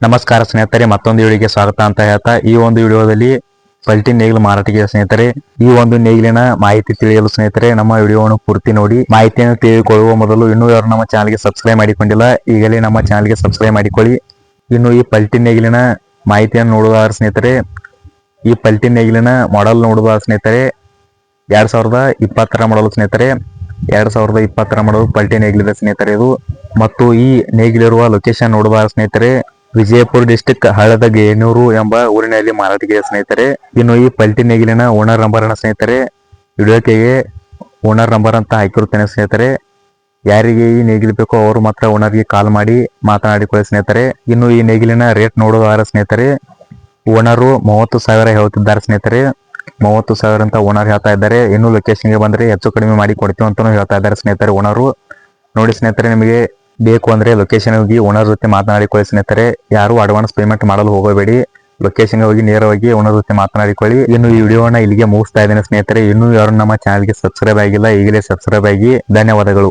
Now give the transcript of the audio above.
ನಮಸ್ಕಾರ ಸ್ನೇಹಿತರೆ, ಮತ್ತೊಂದು ವಿಡಿಯೋಗೆ ಸ್ವಾಗತ ಅಂತ ಹೇಳ್ತಾ ಈ ಒಂದು ವಿಡಿಯೋದಲ್ಲಿ ಪಲ್ಟಿ ನೇಗಿಲು ಮಾರಾಟಕ್ಕೆ ಸ್ನೇಹಿತರೆ. ಈ ಒಂದು ನೇಗಿಲಿನ ಮಾಹಿತಿ ತಿಳಿಯಲು ಸ್ನೇಹಿತರೆ ನಮ್ಮ ವಿಡಿಯೋವನ್ನು ಪೂರ್ತಿ ನೋಡಿ. ಮಾಹಿತಿಯನ್ನು ತಿಳಿದುಕೊಳ್ಳುವ ಮೊದಲು ಇನ್ನೂ ಯಾರು ನಮ್ಮ ಚಾನಲ್ಗೆ ಸಬ್ಸ್ಕ್ರೈಬ್ ಮಾಡಿಕೊಂಡಿಲ್ಲ, ಈಗಲೇ ನಮ್ಮ ಚಾನಲ್ಗೆ ಸಬ್ಸ್ಕ್ರೈಬ್ ಮಾಡಿಕೊಳ್ಳಿ. ಇನ್ನು ಈ ಪಲ್ಟಿ ನೇಗಿಲಿನ ಮಾಹಿತಿಯನ್ನು ನೋಡುವುದಾದ್ರೆ ಸ್ನೇಹಿತರೆ, ಈ ಪಲ್ಟಿ ನೇಗಿಲಿನ ಮಾಡೆಲ್ ನೋಡುವುದಾದ್ರೆ ಸ್ನೇಹಿತರೆ 2020ರ ಮಾಡಲು ಸ್ನೇಹಿತರೆ. 2020ರ ಮಾಡಲು ಪಲ್ಟಿ ನೇಗಿಲಿದೆ ಸ್ನೇಹಿತರೆ ಇದು. ಮತ್ತು ಈ ನೇಗಿಲಿರುವ ಲೊಕೇಶನ್ ನೋಡುವುದಾದ್ರೆ ಸ್ನೇಹಿತರೆ ವಿಜಯಪುರ ಡಿಸ್ಟಿಕ್ ಹಳದಗೇನೂರು ಎಂಬ ಊರಿನಲ್ಲಿ ಮಾರಾಟಕ್ಕೆ ಸ್ನೇಹಿತರೆ. ಇನ್ನು ಈ ಪಲ್ಟಿ ನೇಗಿಲಿನ ಓನರ್ ನಂಬರ್ ಅನ್ನ ಸ್ನೇಹಿತರೆ ವಿಡಿಯೋಕ್ಕೆ ಓನರ್ ನಂಬರ್ ಅಂತ ಹಾಕಿರುತ್ತೇನೆ ಸ್ನೇಹಿತರೆ. ಯಾರಿಗೆ ಈ ನೇಗಿಲು ಬೇಕೋ ಅವರು ಮಾತ್ರ ಓನರ್ಗೆ ಕಾಲ್ ಮಾಡಿ ಮಾತನಾಡಿಕೊಳ್ಳಿ ಸ್ನೇಹಿತರೆ. ಇನ್ನು ಈ ನೇಗಿಲಿನ ರೇಟ್ ನೋಡುವುದಾದ್ರೆ ಸ್ನೇಹಿತರೆ ಓನರು 30,000 ಹೇಳ್ತಿದ್ದಾರೆ ಸ್ನೇಹಿತರೆ. 30,000 ಅಂತ ಓನರ್ ಹೇಳ್ತಾ ಇದ್ದಾರೆ. ಇನ್ನು ಲೊಕೇಶನ್ಗೆ ಬಂದರೆ ಹೆಚ್ಚು ಕಡಿಮೆ ಮಾಡಿ ಕೊಡ್ತೀವಿ ಅಂತಾನು ಹೇಳ್ತಾ ಇದ್ದಾರೆ ಸ್ನೇಹಿತರೆ ಓನರು. ನೋಡಿ ಸ್ನೇಹಿತರೆ, ನಿಮಗೆ ಬೇಕು ಅಂದ್ರೆ ಲೊಕೇಶನ್ ಹೋಗಿ ಓನರ್ ಜೊತೆ ಮಾತನಾಡಿಕೊಳ್ಳಿ ಸ್ನೇಹಿತರೆ. ಯಾರು ಅಡ್ವಾನ್ಸ್ ಪೇಮೆಂಟ್ ಮಾಡಲು ಹೋಗಬೇಡಿ, ಲೊಕೇಶನ್ ಹೋಗಿ ನೇರವಾಗಿ ಓನರ್ ಜೊತೆ ಮಾತನಾಡಿಕೊಳ್ಳಿ. ಇನ್ನು ಈ ವಿಡಿಯೋನ ಇಲ್ಲಿಗೆ ಮುಗಿಸ್ತಾ ಇದ್ದೇನೆ ಸ್ನೇಹಿತರೆ. ಇನ್ನೂ ಯಾರು ನಮ್ಮ ಚಾನಲ್ಗೆ ಸಬ್ಸ್ಕ್ರೈಬ್ ಆಗಿಲ್ಲ, ಈಗಲೇ ಸಬ್ಸ್ಕ್ರೈಬ್ ಆಗಿ. ಧನ್ಯವಾದಗಳು.